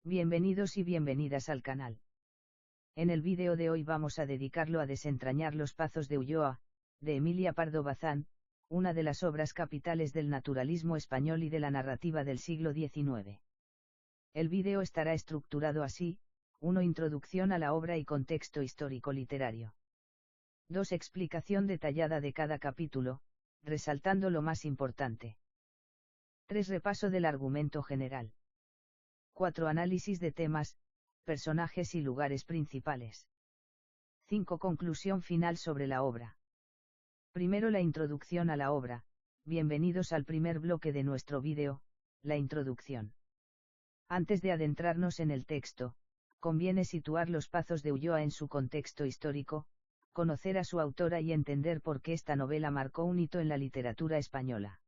Bienvenidos y bienvenidas al canal. En el vídeo de hoy vamos a dedicarlo a desentrañar Los Pazos de Ulloa, de Emilia Pardo Bazán, una de las obras capitales del naturalismo español y de la narrativa del siglo XIX. El vídeo estará estructurado así: 1. Introducción a la obra y contexto histórico-literario. 2. Explicación detallada de cada capítulo, resaltando lo más importante. 3. Repaso del argumento general. 4. Análisis de temas, personajes y lugares principales. 5. Conclusión final sobre la obra. Primero, la introducción a la obra. Bienvenidos al primer bloque de nuestro vídeo, la introducción. Antes de adentrarnos en el texto, conviene situar Los Pazos de Ulloa en su contexto histórico, conocer a su autora y entender por qué esta novela marcó un hito en la literatura española.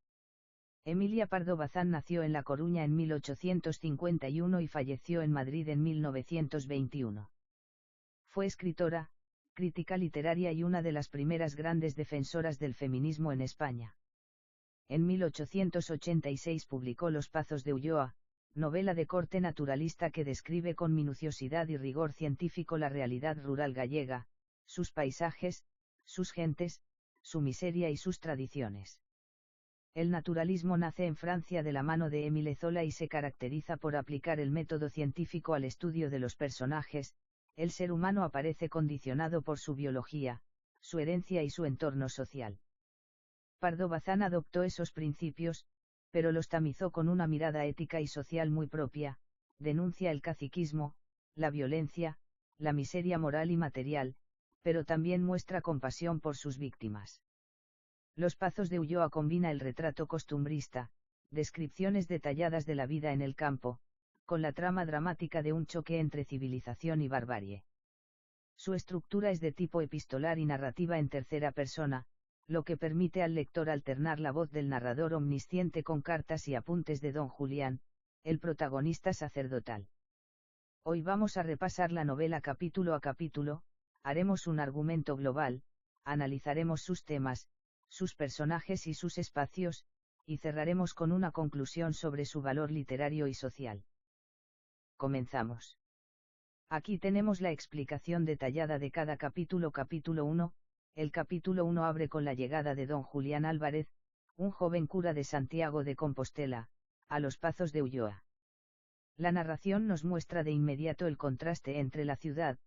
Emilia Pardo Bazán nació en La Coruña en 1851 y falleció en Madrid en 1921. Fue escritora, crítica literaria y una de las primeras grandes defensoras del feminismo en España. En 1886 publicó Los Pazos de Ulloa, novela de corte naturalista que describe con minuciosidad y rigor científico la realidad rural gallega, sus paisajes, sus gentes, su miseria y sus tradiciones. El naturalismo nace en Francia de la mano de Émile Zola y se caracteriza por aplicar el método científico al estudio de los personajes. El ser humano aparece condicionado por su biología, su herencia y su entorno social. Pardo Bazán adoptó esos principios, pero los tamizó con una mirada ética y social muy propia, denuncia el caciquismo, la violencia, la miseria moral y material, pero también muestra compasión por sus víctimas. Los Pazos de Ulloa combina el retrato costumbrista, descripciones detalladas de la vida en el campo, con la trama dramática de un choque entre civilización y barbarie. Su estructura es de tipo epistolar y narrativa en tercera persona, lo que permite al lector alternar la voz del narrador omnisciente con cartas y apuntes de don Julián, el protagonista sacerdotal. Hoy vamos a repasar la novela capítulo a capítulo, haremos un argumento global, analizaremos sus temas, sus personajes y sus espacios, y cerraremos con una conclusión sobre su valor literario y social. Comenzamos. Aquí tenemos la explicación detallada de cada capítulo. Capítulo 1. El capítulo 1 abre con la llegada de don Julián Álvarez, un joven cura de Santiago de Compostela, a Los Pazos de Ulloa. La narración nos muestra de inmediato el contraste entre la ciudad,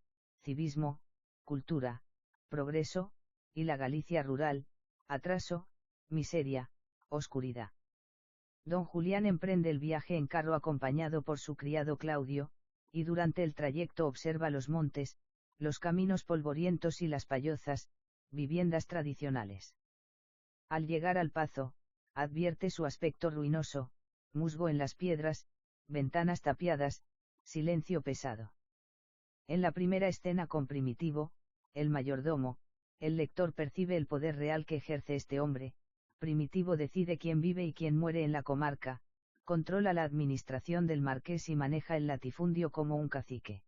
civismo, cultura, progreso, y la Galicia rural, atraso, miseria, oscuridad. Don Julián emprende el viaje en carro acompañado por su criado Claudio, y durante el trayecto observa los montes, los caminos polvorientos y las pallozas, viviendas tradicionales. Al llegar al Pazo, advierte su aspecto ruinoso, musgo en las piedras, ventanas tapiadas, silencio pesado. En la primera escena con Primitivo, el mayordomo, el lector percibe el poder real que ejerce este hombre. Primitivo decide quién vive y quién muere en la comarca, controla la administración del marqués y maneja el latifundio como un cacique.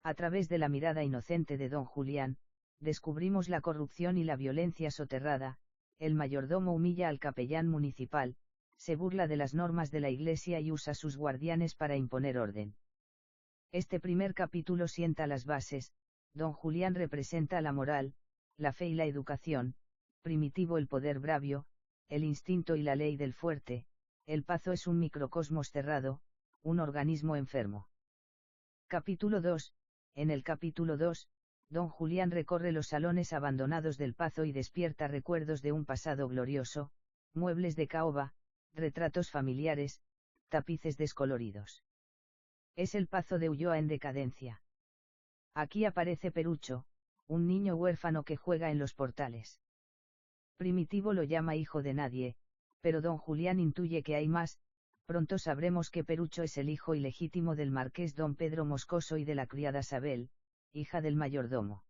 A través de la mirada inocente de don Julián, descubrimos la corrupción y la violencia soterrada. El mayordomo humilla al capellán municipal, se burla de las normas de la iglesia y usa sus guardianes para imponer orden. Este primer capítulo sienta las bases. Don Julián representa la moral, la fe y la educación, Primitivo el poder bravio, el instinto y la ley del fuerte. El Pazo es un microcosmos cerrado, un organismo enfermo. Capítulo 2. En el capítulo 2, don Julián recorre los salones abandonados del Pazo y despierta recuerdos de un pasado glorioso, muebles de caoba, retratos familiares, tapices descoloridos. Es el Pazo de Ulloa en decadencia. Aquí aparece Perucho, un niño huérfano que juega en los portales. Primitivo lo llama hijo de nadie, pero don Julián intuye que hay más. Pronto sabremos que Perucho es el hijo ilegítimo del marqués don Pedro Moscoso y de la criada Sabel, hija del mayordomo.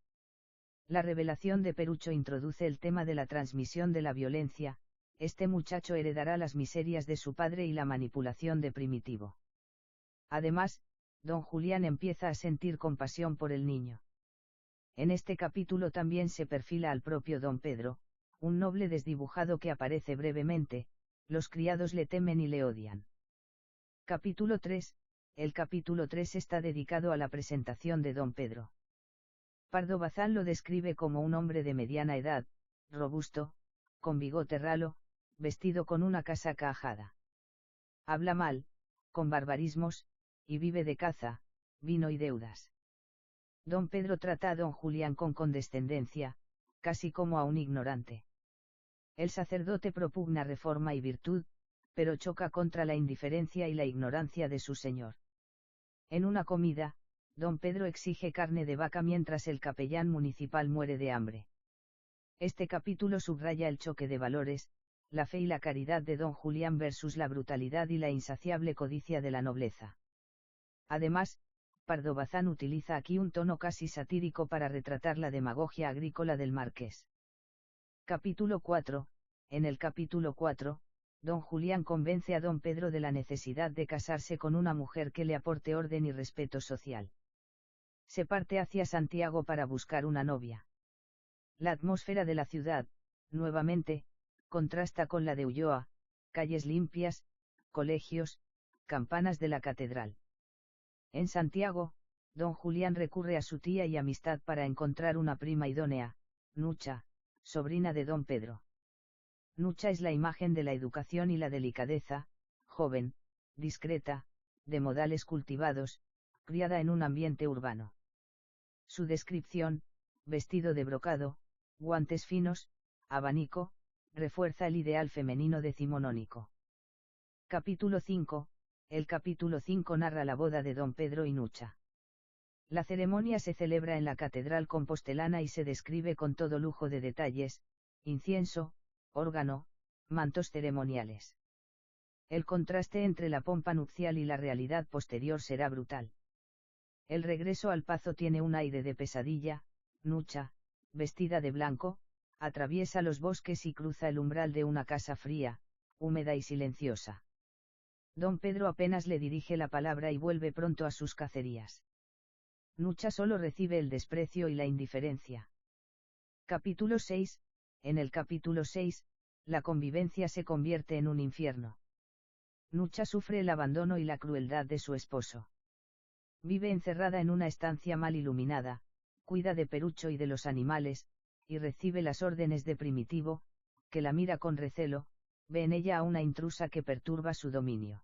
La revelación de Perucho introduce el tema de la transmisión de la violencia. Este muchacho heredará las miserias de su padre y la manipulación de Primitivo. Además, don Julián empieza a sentir compasión por el niño. En este capítulo también se perfila al propio don Pedro, un noble desdibujado que aparece brevemente. Los criados le temen y le odian. Capítulo 3. el capítulo 3 está dedicado a la presentación de don Pedro. Pardo Bazán lo describe como un hombre de mediana edad, robusto, con bigote ralo, vestido con una casaca ajada. Habla mal, con barbarismos, y vive de caza, vino y deudas. Don Pedro trata a don Julián con condescendencia, casi como a un ignorante. El sacerdote propugna reforma y virtud, pero choca contra la indiferencia y la ignorancia de su señor. En una comida, don Pedro exige carne de vaca mientras el capellán municipal muere de hambre. Este capítulo subraya el choque de valores, la fe y la caridad de don Julián versus la brutalidad y la insaciable codicia de la nobleza. Además, Pardo Bazán utiliza aquí un tono casi satírico para retratar la demagogia agrícola del marqués. Capítulo 4. En el capítulo 4, don Julián convence a don Pedro de la necesidad de casarse con una mujer que le aporte orden y respeto social. Se parte hacia Santiago para buscar una novia. La atmósfera de la ciudad, nuevamente, contrasta con la de Ulloa, calles limpias, colegios, campanas de la catedral. En Santiago, don Julián recurre a su tía y amistad para encontrar una prima idónea, Nucha, sobrina de don Pedro. Nucha es la imagen de la educación y la delicadeza, joven, discreta, de modales cultivados, criada en un ambiente urbano. Su descripción, vestido de brocado, guantes finos, abanico, refuerza el ideal femenino decimonónico. Capítulo 5. El capítulo 5 narra la boda de don Pedro y Nucha. La ceremonia se celebra en la catedral compostelana y se describe con todo lujo de detalles, incienso, órgano, mantos ceremoniales. El contraste entre la pompa nupcial y la realidad posterior será brutal. El regreso al Pazo tiene un aire de pesadilla. Nucha, vestida de blanco, atraviesa los bosques y cruza el umbral de una casa fría, húmeda y silenciosa. Don Pedro apenas le dirige la palabra y vuelve pronto a sus cacerías. Nucha solo recibe el desprecio y la indiferencia. Capítulo 6. En el capítulo 6, la convivencia se convierte en un infierno. Nucha sufre el abandono y la crueldad de su esposo. Vive encerrada en una estancia mal iluminada, cuida de Perucho y de los animales, y recibe las órdenes de Primitivo, que la mira con recelo, ve en ella a una intrusa que perturba su dominio.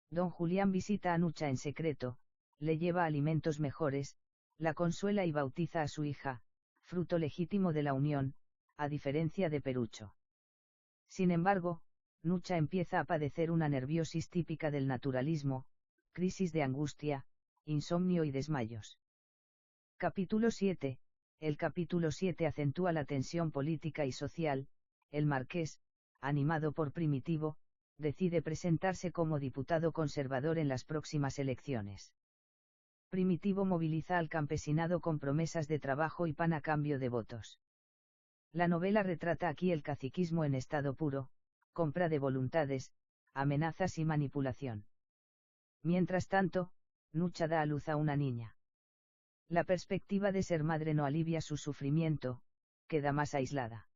Don Julián visita a Nucha en secreto, le lleva alimentos mejores, la consuela y bautiza a su hija, fruto legítimo de la unión, a diferencia de Perucho. Sin embargo, Nucha empieza a padecer una nerviosis típica del naturalismo, crisis de angustia, insomnio y desmayos. Capítulo 7. El capítulo 7 acentúa la tensión política y social. El marqués, animado por Primitivo, decide presentarse como diputado conservador en las próximas elecciones. Primitivo moviliza al campesinado con promesas de trabajo y pan a cambio de votos. La novela retrata aquí el caciquismo en estado puro, compra de voluntades, amenazas y manipulación. Mientras tanto, Nucha da a luz a una niña. La perspectiva de ser madre no alivia su sufrimiento, queda más aislada.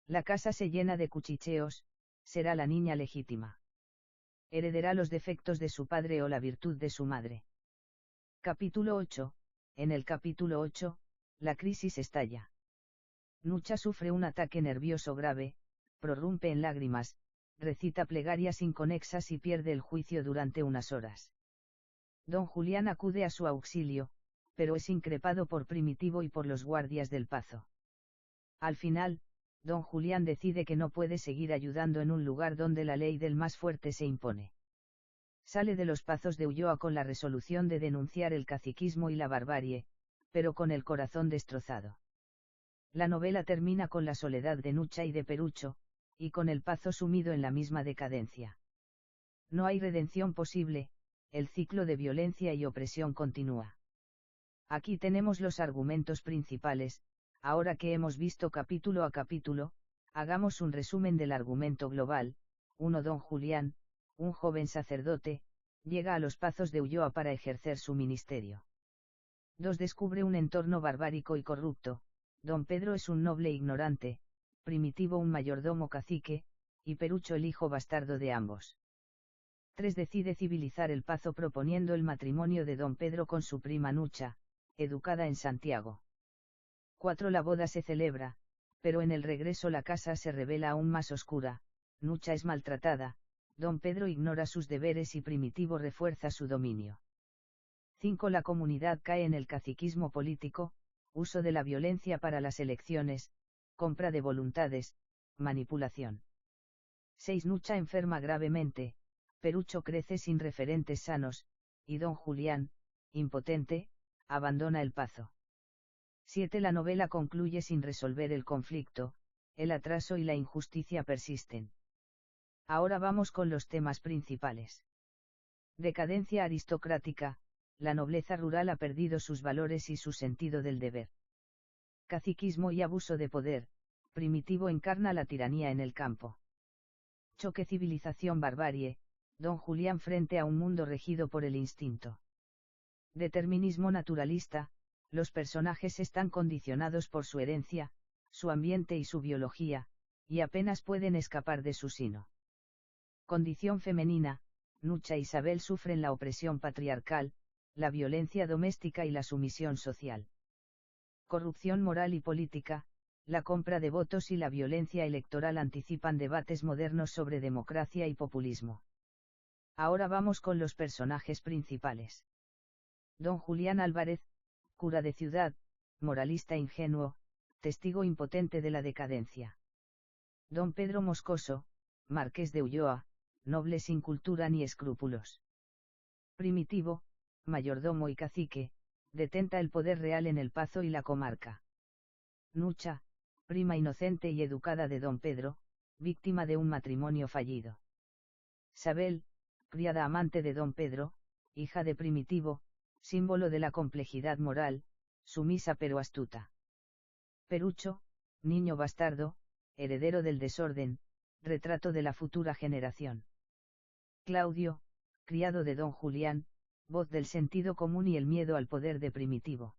La casa se llena de cuchicheos, será la niña legítima. Heredará los defectos de su padre o la virtud de su madre. Capítulo 8. En el capítulo 8, la crisis estalla. Nucha sufre un ataque nervioso grave, prorrumpe en lágrimas, recita plegarias inconexas y pierde el juicio durante unas horas. Don Julián acude a su auxilio, pero es increpado por Primitivo y por los guardias del Pazo. Al final, don Julián decide que no puede seguir ayudando en un lugar donde la ley del más fuerte se impone. Sale de los Pazos de Ulloa con la resolución de denunciar el caciquismo y la barbarie, pero con el corazón destrozado. La novela termina con la soledad de Nucha y de Perucho, y con el Pazo sumido en la misma decadencia. No hay redención posible, el ciclo de violencia y opresión continúa. Aquí tenemos los argumentos principales. Ahora que hemos visto capítulo a capítulo, hagamos un resumen del argumento global. 1. Don Julián, un joven sacerdote, llega a los Pazos de Ulloa para ejercer su ministerio. 2. Descubre un entorno barbárico y corrupto. Don Pedro es un noble ignorante, Primitivo un mayordomo cacique, y Perucho el hijo bastardo de ambos. 3 decide civilizar el Pazo proponiendo el matrimonio de don Pedro con su prima Nucha, educada en Santiago. 4 La boda se celebra, pero en el regreso la casa se revela aún más oscura, Nucha es maltratada, don Pedro ignora sus deberes y Primitivo refuerza su dominio. 5 La comunidad cae en el caciquismo político, uso de la violencia para las elecciones, compra de voluntades, manipulación. 6 Nucha enferma gravemente, Perucho crece sin referentes sanos, y don Julián, impotente, abandona el Pazo. 7 La novela concluye sin resolver el conflicto, el atraso y la injusticia persisten. Ahora vamos con los temas principales. Decadencia aristocrática, la nobleza rural ha perdido sus valores y su sentido del deber. Caciquismo y abuso de poder, Primitivo encarna la tiranía en el campo. Choque civilización-barbarie, don Julián frente a un mundo regido por el instinto. Determinismo naturalista, los personajes están condicionados por su herencia, su ambiente y su biología, y apenas pueden escapar de su sino. Condición femenina, Nucha e Isabel sufren la opresión patriarcal, la violencia doméstica y la sumisión social. Corrupción moral y política, la compra de votos y la violencia electoral anticipan debates modernos sobre democracia y populismo. Ahora vamos con los personajes principales. Don Julián Álvarez, cura de ciudad, moralista ingenuo, testigo impotente de la decadencia. Don Pedro Moscoso, marqués de Ulloa, noble sin cultura ni escrúpulos. Primitivo, mayordomo y cacique, detenta el poder real en el Pazo y la comarca. Nucha, prima inocente y educada de don Pedro, víctima de un matrimonio fallido. Sabel, criada amante de don Pedro, hija de Primitivo, símbolo de la complejidad moral, sumisa pero astuta. Perucho, niño bastardo, heredero del desorden, retrato de la futura generación. Claudio, criado de don Julián, voz del sentido común y el miedo al poder de Primitivo.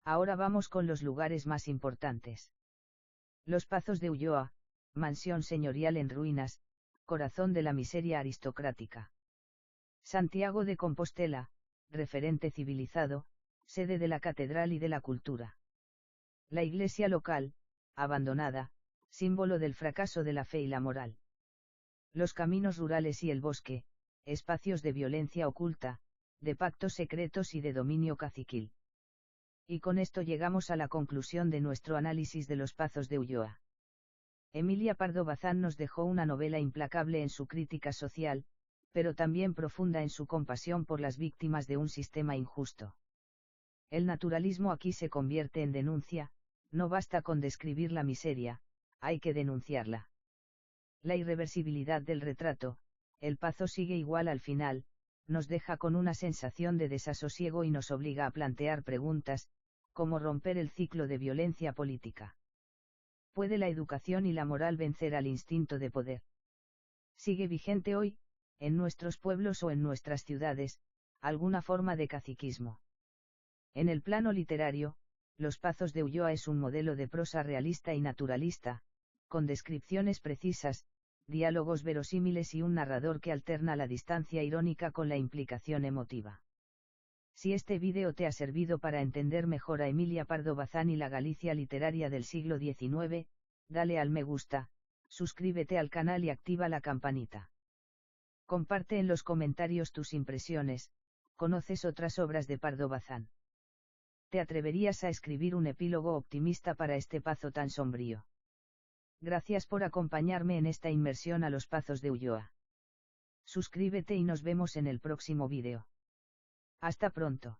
Ahora vamos con los lugares más importantes. Los Pazos de Ulloa, mansión señorial en ruinas, corazón de la miseria aristocrática. Santiago de Compostela, referente civilizado, sede de la catedral y de la cultura. La iglesia local, abandonada, símbolo del fracaso de la fe y la moral. Los caminos rurales y el bosque, espacios de violencia oculta, de pactos secretos y de dominio caciquil. Y con esto llegamos a la conclusión de nuestro análisis de los Pazos de Ulloa. Emilia Pardo Bazán nos dejó una novela implacable en su crítica social, pero también profunda en su compasión por las víctimas de un sistema injusto. El naturalismo aquí se convierte en denuncia, no basta con describir la miseria, hay que denunciarla. La irreversibilidad del retrato, el Pazo sigue igual al final, nos deja con una sensación de desasosiego y nos obliga a plantear preguntas, como romper el ciclo de violencia política. ¿Puede la educación y la moral vencer al instinto de poder? ¿Sigue vigente hoy, en nuestros pueblos o en nuestras ciudades, alguna forma de caciquismo? En el plano literario, Los Pazos de Ulloa es un modelo de prosa realista y naturalista, con descripciones precisas, diálogos verosímiles y un narrador que alterna la distancia irónica con la implicación emotiva. Si este vídeo te ha servido para entender mejor a Emilia Pardo Bazán y la Galicia literaria del siglo XIX, dale al me gusta, suscríbete al canal y activa la campanita. Comparte en los comentarios tus impresiones, ¿conoces otras obras de Pardo Bazán? ¿Te atreverías a escribir un epílogo optimista para este Pazo tan sombrío? Gracias por acompañarme en esta inmersión a los Pazos de Ulloa. Suscríbete y nos vemos en el próximo vídeo. Hasta pronto.